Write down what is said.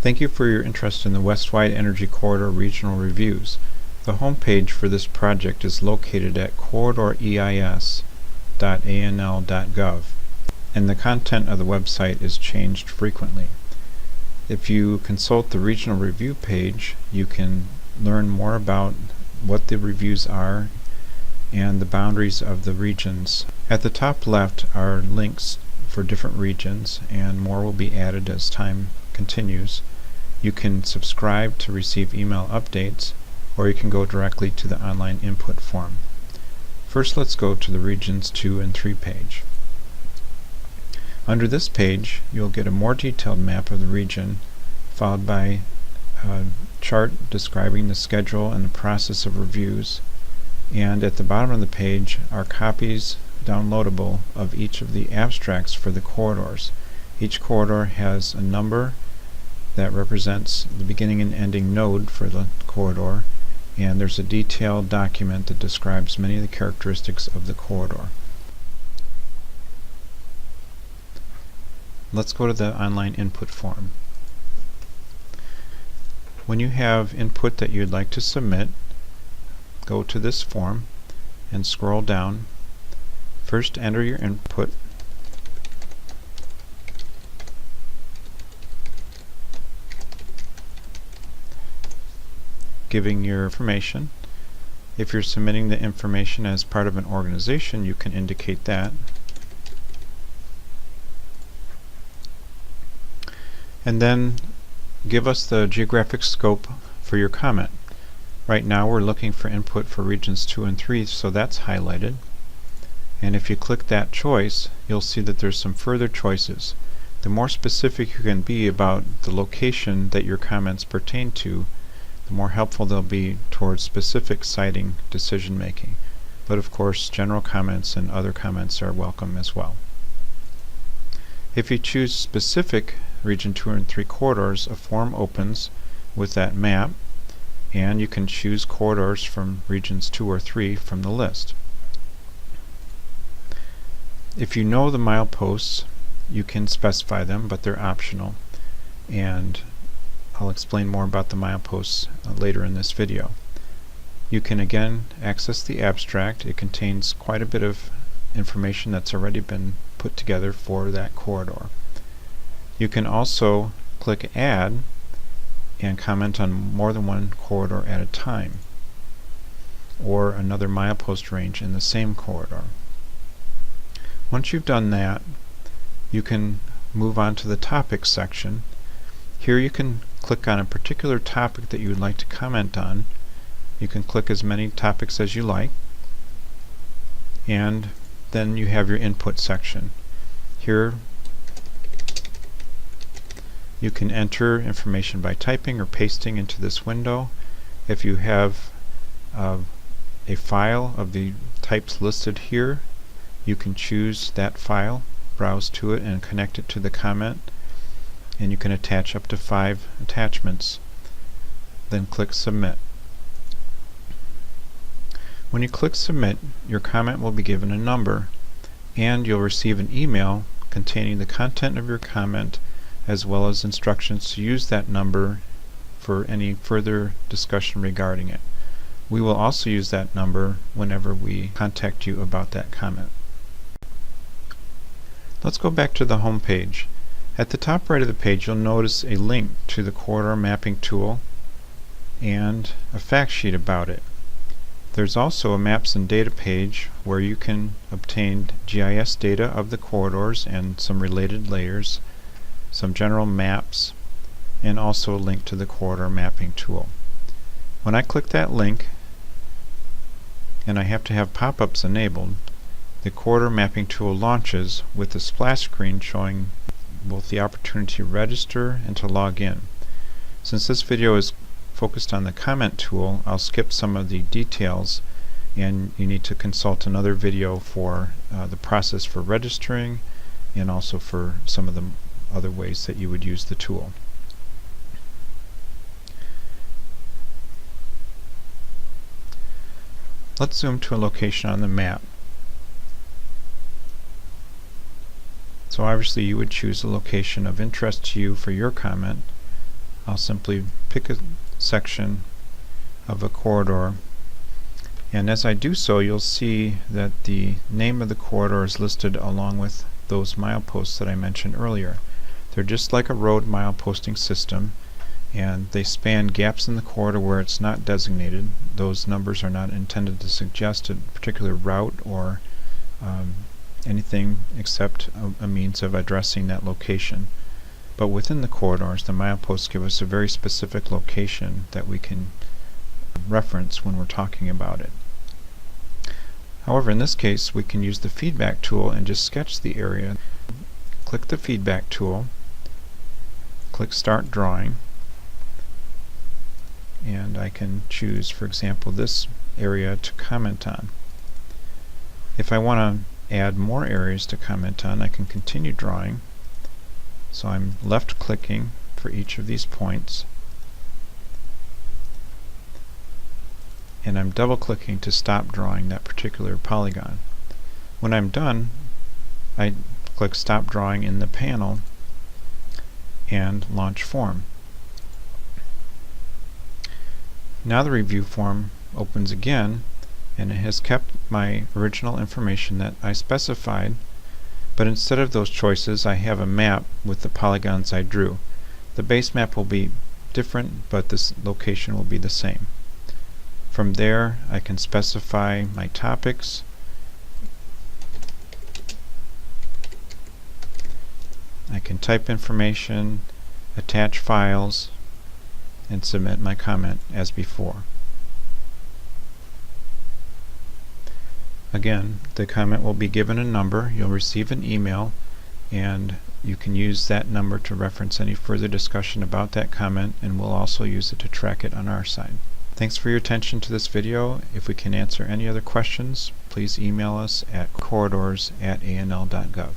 Thank you for your interest in the West-Wide Energy Corridor Regional Reviews. The home page for this project is located at corridoreis.anl.gov, and the content of the website is changed frequently. If you consult the Regional Review page, you can learn more about what the reviews are and the boundaries of the regions. At the top left are links for different regions, and more will be added as time continues. You can subscribe to receive email updates, or you can go directly to the online input form. First, let's go to the Regions 2 and 3 page. Under this page, you'll get a more detailed map of the region, followed by a chart describing the schedule and the process of reviews, and at the bottom of the page are copies downloadable of each of the abstracts for the corridors. Each corridor has a number that represents the beginning and ending node for the corridor, and there's a detailed document that describes many of the characteristics of the corridor. Let's go to the online input form. When you have input that you'd like to submit, go to this form and scroll down. First, enter your input. Giving your information. If you're submitting the information as part of an organization, you can indicate that. And then give us the geographic scope for your comment. Right now we're looking for input for regions 2 and 3, so that's highlighted. And if you click that choice, you'll see that there's some further choices. The more specific you can be about the location that your comments pertain to, the more helpful they'll be towards specific siting decision making. But of course, general comments and other comments are welcome as well. If you choose specific Region 2 and 3 corridors, a form opens with that map, and you can choose corridors from Regions 2 or 3 from the list. If you know the mileposts, you can specify them, but they're optional, and I'll explain more about the mileposts later in this video. You can again access the abstract. It contains quite a bit of information that's already been put together for that corridor. You can also click Add and comment on more than one corridor at a time, or another milepost range in the same corridor. Once you've done that, you can move on to the Topics section. Here you can click on a particular topic that you would like to comment on. You can click as many topics as you like, and then you have your input section. Here you can enter information by typing or pasting into this window. If you have a file of the types listed here, you can choose that file, browse to it, and connect it to the comment, and you can attach up to 5 attachments. Then click Submit. When you click Submit, your comment will be given a number, and you'll receive an email containing the content of your comment as well as instructions to use that number for any further discussion regarding it. We will also use that number whenever we contact you about that comment. Let's go back to the home page. At the top right of the page, you'll notice a link to the corridor mapping tool and a fact sheet about it. There's also a Maps and Data page where you can obtain GIS data of the corridors and some related layers, some general maps, and also a link to the corridor mapping tool. When I click that link, and I have to have pop-ups enabled, the corridor mapping tool launches with a splash screen showing both the opportunity to register and to log in. Since this video is focused on the comment tool, I'll skip some of the details, and you need to consult another video for the process for registering and also for some of the other ways that you would use the tool. Let's zoom to a location on the map. So obviously you would choose a location of interest to you for your comment. I'll simply pick a section of a corridor, and as I do so, you'll see that the name of the corridor is listed along with those mileposts that I mentioned earlier. They're just like a road mileposting system, and they span gaps in the corridor where it's not designated. Those numbers are not intended to suggest a particular route or anything except a means of addressing that location. But within the corridors, the mileposts give us a very specific location that we can reference when we're talking about it. However, in this case, we can use the feedback tool and just sketch the area. Click the feedback tool, click Start Drawing, and I can choose, for example, this area to comment on. If I want to add more areas to comment on, I can continue drawing. So I'm left clicking for each of these points, and I'm double clicking to stop drawing that particular polygon. When I'm done, I click Stop Drawing in the panel and Launch Form. Now the review form opens again, and it has kept my original information that I specified, but instead of those choices I have a map with the polygons I drew. The base map will be different, but this location will be the same. From there I can specify my topics, I can type information, attach files, and submit my comment as before. Again, the comment will be given a number. You'll receive an email, and you can use that number to reference any further discussion about that comment, and we'll also use it to track it on our side. Thanks for your attention to this video. If we can answer any other questions, please email us at corridors@anl.gov.